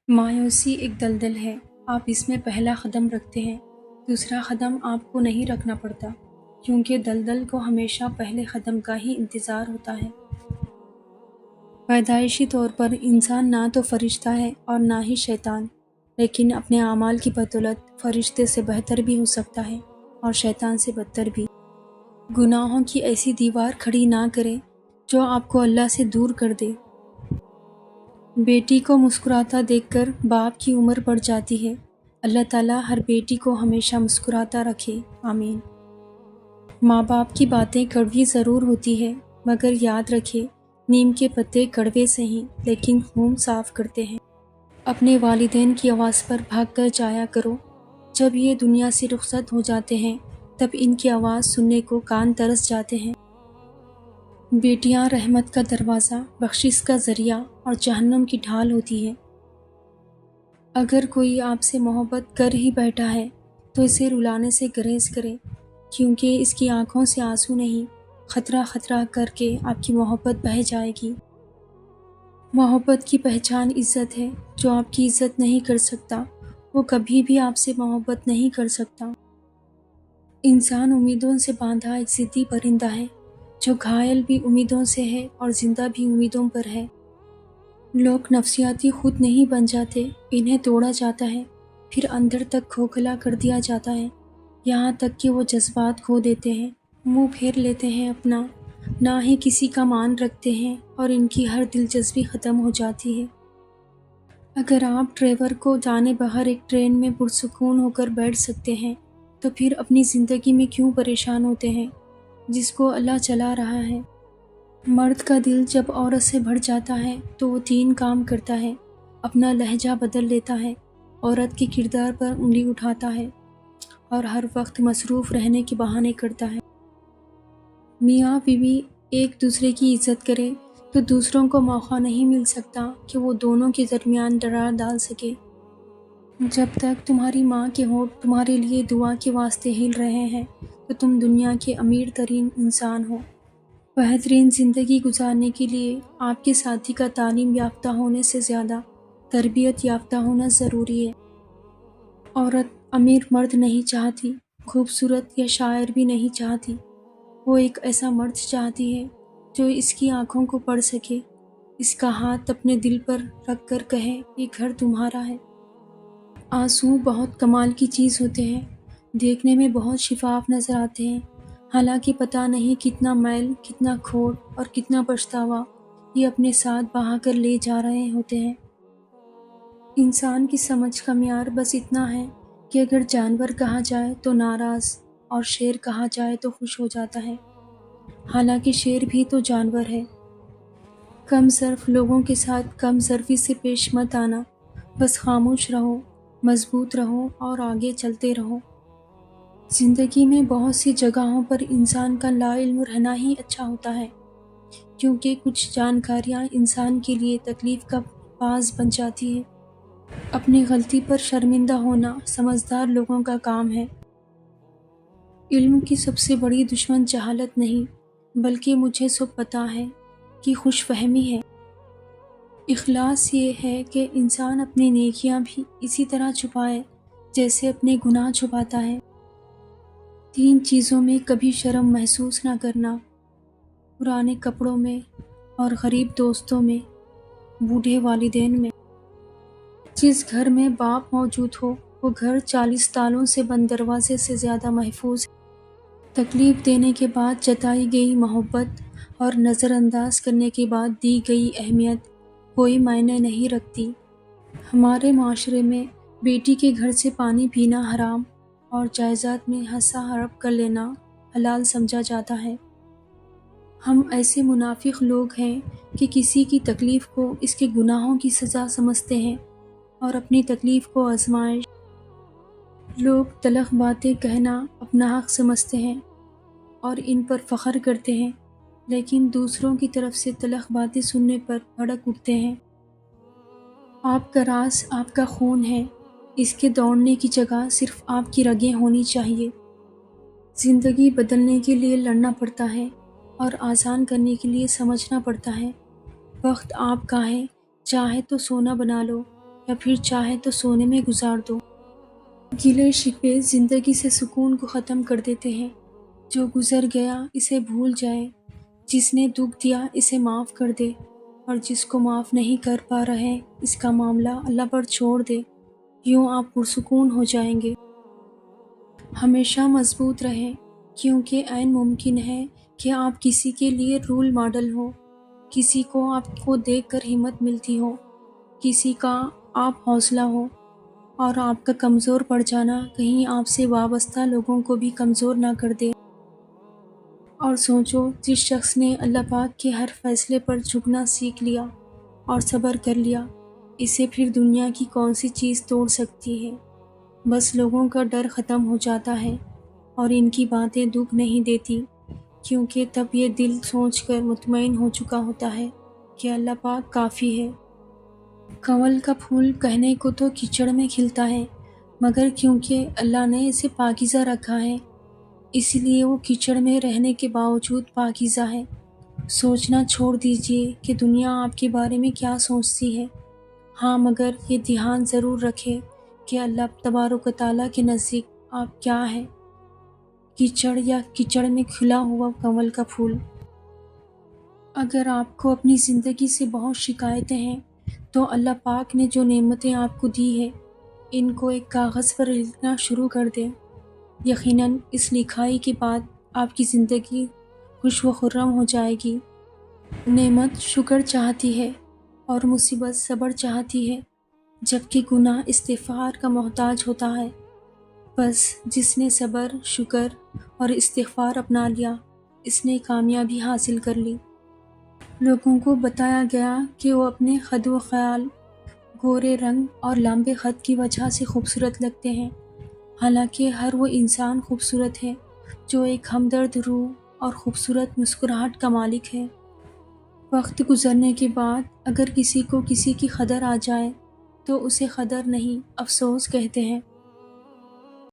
مایوسی ایک دلدل ہے۔ آپ اس میں پہلا قدم رکھتے ہیں، دوسرا قدم آپ کو نہیں رکھنا پڑتا، کیونکہ دلدل کو ہمیشہ پہلے قدم کا ہی انتظار ہوتا ہے۔ پیدائشی طور پر انسان نہ تو فرشتہ ہے اور نہ ہی شیطان، لیکن اپنے اعمال کی بدولت فرشتے سے بہتر بھی ہو سکتا ہے اور شیطان سے بدتر بھی۔ گناہوں کی ایسی دیوار کھڑی نہ کریں جو آپ کو اللہ سے دور کر دے۔ بیٹی کو مسکراتا دیکھ کر باپ کی عمر بڑھ جاتی ہے۔ اللہ تعالیٰ ہر بیٹی کو ہمیشہ مسکراتا رکھے، آمین۔ ماں باپ کی باتیں کڑوی ضرور ہوتی ہے، مگر یاد رکھے نیم کے پتے کڑوے سہی لیکن خون صاف کرتے ہیں۔ اپنے والدین کی آواز پر بھاگ کر جایا کرو۔ جب یہ دنیا سے رخصت ہو جاتے ہیں تب ان کی آواز سننے کو کان ترس جاتے ہیں۔ بیٹیاں رحمت کا دروازہ، بخشش کا ذریعہ اور جہنم کی ڈھال ہوتی ہے۔ اگر کوئی آپ سے محبت کر ہی بیٹھا ہے تو اسے رلانے سے گریز کرے، کیونکہ اس کی آنکھوں سے آنسو نہیں، خطرہ خطرہ کر کے آپ کی محبت بہہ جائے گی۔ محبت کی پہچان عزت ہے۔ جو آپ کی عزت نہیں کر سکتا وہ کبھی بھی آپ سے محبت نہیں کر سکتا۔ انسان امیدوں سے باندھا ایک ضدی پرندہ ہے، جو گھائل بھی امیدوں سے ہے اور زندہ بھی امیدوں پر ہے۔ لوگ نفسیاتی خود نہیں بن جاتے، انہیں توڑا جاتا ہے، پھر اندر تک کھوکھلا کر دیا جاتا ہے، یہاں تک کہ وہ جذبات کھو دیتے ہیں، منہ پھیر لیتے ہیں اپنا، نہ ہی کسی کا مان رکھتے ہیں اور ان کی ہر دلچسپی ختم ہو جاتی ہے۔ اگر آپ ڈرائیور کو جانے بغیر ایک ٹرین میں پرسکون ہو کر بیٹھ سکتے ہیں تو پھر اپنی زندگی میں کیوں پریشان ہوتے ہیں جس کو اللہ چلا رہا ہے۔ مرد کا دل جب عورت سے بھر جاتا ہے تو وہ 3 کام کرتا ہے: اپنا لہجہ بدل لیتا ہے، عورت کے کردار پر انگلی اٹھاتا ہے اور ہر وقت مصروف رہنے کے بہانے کرتا ہے۔ میاں بیوی ایک دوسرے کی عزت کرے تو دوسروں کو موقع نہیں مل سکتا کہ وہ دونوں کے درمیان درار ڈال سکے۔ جب تک تمہاری ماں کے ہونٹ تمہارے لیے دعا کے واسطے ہل رہے ہیں تو تم دنیا کے امیر ترین انسان ہو۔ بہترین زندگی گزارنے کے لیے آپ کے ساتھی کا تعلیم یافتہ ہونے سے زیادہ تربیت یافتہ ہونا ضروری ہے۔ عورت امیر مرد نہیں چاہتی، خوبصورت یا شاعر بھی نہیں چاہتی، وہ ایک ایسا مرد چاہتی ہے جو اس کی آنکھوں کو پڑھ سکے، اس کا ہاتھ اپنے دل پر رکھ کر کہے یہ گھر تمہارا ہے۔ آنسو بہت کمال کی چیز ہوتے ہیں، دیکھنے میں بہت شفاف نظر آتے ہیں، حالانکہ پتہ نہیں کتنا میل، کتنا کھوٹ اور کتنا پچھتاوا یہ اپنے ساتھ بہا کر لے جا رہے ہوتے ہیں۔ انسان کی سمجھ کا معیار بس اتنا ہے کہ اگر جانور کہا جائے تو ناراض اور شیر کہا جائے تو خوش ہو جاتا ہے، حالانکہ شیر بھی تو جانور ہے۔ کم ظرف لوگوں کے ساتھ کم ظرفی سے پیش مت آنا، بس خاموش رہو، مضبوط رہو اور آگے چلتے رہو۔ زندگی میں بہت سی جگہوں پر انسان کا لا علم رہنا ہی اچھا ہوتا ہے، کیونکہ کچھ جانکاریاں انسان کے لیے تکلیف کا باعث بن جاتی ہے۔ اپنی غلطی پر شرمندہ ہونا سمجھدار لوگوں کا کام ہے۔ علم کی سب سے بڑی دشمن جہالت نہیں، بلکہ مجھے سب پتہ ہے کہ خوش فہمی ہے۔ اخلاص یہ ہے کہ انسان اپنی نیکیاں بھی اسی طرح چھپائے جیسے اپنے گناہ چھپاتا ہے۔ 3 چیزوں میں کبھی شرم محسوس نہ کرنا: پرانے کپڑوں میں اور غریب دوستوں میں، بوڑھے والدین میں۔ جس گھر میں باپ موجود ہو وہ گھر 40 تالوں سے بند دروازے سے زیادہ محفوظ ہے۔ تکلیف دینے کے بعد جتائی گئی محبت اور نظر انداز کرنے کے بعد دی گئی اہمیت کوئی معنی نہیں رکھتی۔ ہمارے معاشرے میں بیٹی کے گھر سے پانی پینا حرام اور جائیداد میں حصہ ہڑپ کر لینا حلال سمجھا جاتا ہے۔ ہم ایسے منافق لوگ ہیں کہ کسی کی تکلیف کو اس کے گناہوں کی سزا سمجھتے ہیں اور اپنی تکلیف کو آزمائش۔ لوگ تلخ باتیں کہنا اپنا حق سمجھتے ہیں اور ان پر فخر کرتے ہیں، لیکن دوسروں کی طرف سے تلخ باتیں سننے پر بھڑک اٹھتے ہیں۔ آپ کا راز آپ کا خون ہے، اس کے دوڑنے کی جگہ صرف آپ کی رگیں ہونی چاہیے۔ زندگی بدلنے کے لیے لڑنا پڑتا ہے اور آسان کرنے کے لیے سمجھنا پڑتا ہے۔ وقت آپ کا ہے، چاہے تو سونا بنا لو یا پھر چاہے تو سونے میں گزار دو۔ گلے شکوے زندگی سے سکون کو ختم کر دیتے ہیں۔ جو گزر گیا اسے بھول جائے، جس نے دکھ دیا اسے معاف کر دے، اور جس کو معاف نہیں کر پا رہے اس کا معاملہ اللہ پر چھوڑ دے، یوں آپ پرسکون ہو جائیں گے۔ ہمیشہ مضبوط رہیں، کیونکہ عین ممکن ہے کہ آپ کسی کے لیے رول ماڈل ہو، کسی کو آپ کو دیکھ کر ہمت ملتی ہو، کسی کا آپ حوصلہ ہو، اور آپ کا کمزور پڑ جانا کہیں آپ سے وابستہ لوگوں کو بھی کمزور نہ کر دے۔ اور سوچو، جس شخص نے اللہ پاک کے ہر فیصلے پر جھکنا سیکھ لیا اور صبر کر لیا، اسے پھر دنیا کی کون سی چیز توڑ سکتی ہے؟ بس لوگوں کا ڈر ختم ہو جاتا ہے اور ان کی باتیں دکھ نہیں دیتی، کیونکہ تب یہ دل سوچ کر مطمئن ہو چکا ہوتا ہے کہ اللہ پاک کافی ہے۔ کنول کا پھول کہنے کو تو کیچڑ میں کھلتا ہے، مگر کیونکہ اللہ نے اسے پاکیزہ رکھا ہے، اس لیے وہ کیچڑ میں رہنے کے باوجود پاکیزہ ہے۔ سوچنا چھوڑ دیجئے کہ دنیا آپ کے بارے میں کیا سوچتی ہے، ہاں مگر یہ دھیان ضرور رکھے کہ اللہ تبارک و تعالیٰ کے نزدیک آپ کیا ہیں، کیچڑ یا کیچڑ میں کھلا ہوا کنول کا پھول۔ اگر آپ کو اپنی زندگی سے بہت شکایتیں ہیں تو اللہ پاک نے جو نعمتیں آپ کو دی ہے ان کو ایک کاغذ پر لکھنا شروع کر دیں۔ یقیناً اس لکھائی کے بعد آپ کی زندگی خوش و خرم ہو جائے گی۔ نعمت شکر چاہتی ہے اور مصیبت صبر چاہتی ہے، جبکہ گناہ استغفار کا محتاج ہوتا ہے۔ بس جس نے صبر، شکر اور استغفار اپنا لیا، اس نے کامیابی حاصل کر لی۔ لوگوں کو بتایا گیا کہ وہ اپنے خد و خیال، گورے رنگ اور لمبے خط کی وجہ سے خوبصورت لگتے ہیں، حالانکہ ہر وہ انسان خوبصورت ہے جو ایک ہمدرد روح اور خوبصورت مسکراہٹ کا مالک ہے۔ وقت گزرنے کے بعد اگر کسی کو کسی کی قدر آ جائے تو اسے قدر نہیں، افسوس کہتے ہیں۔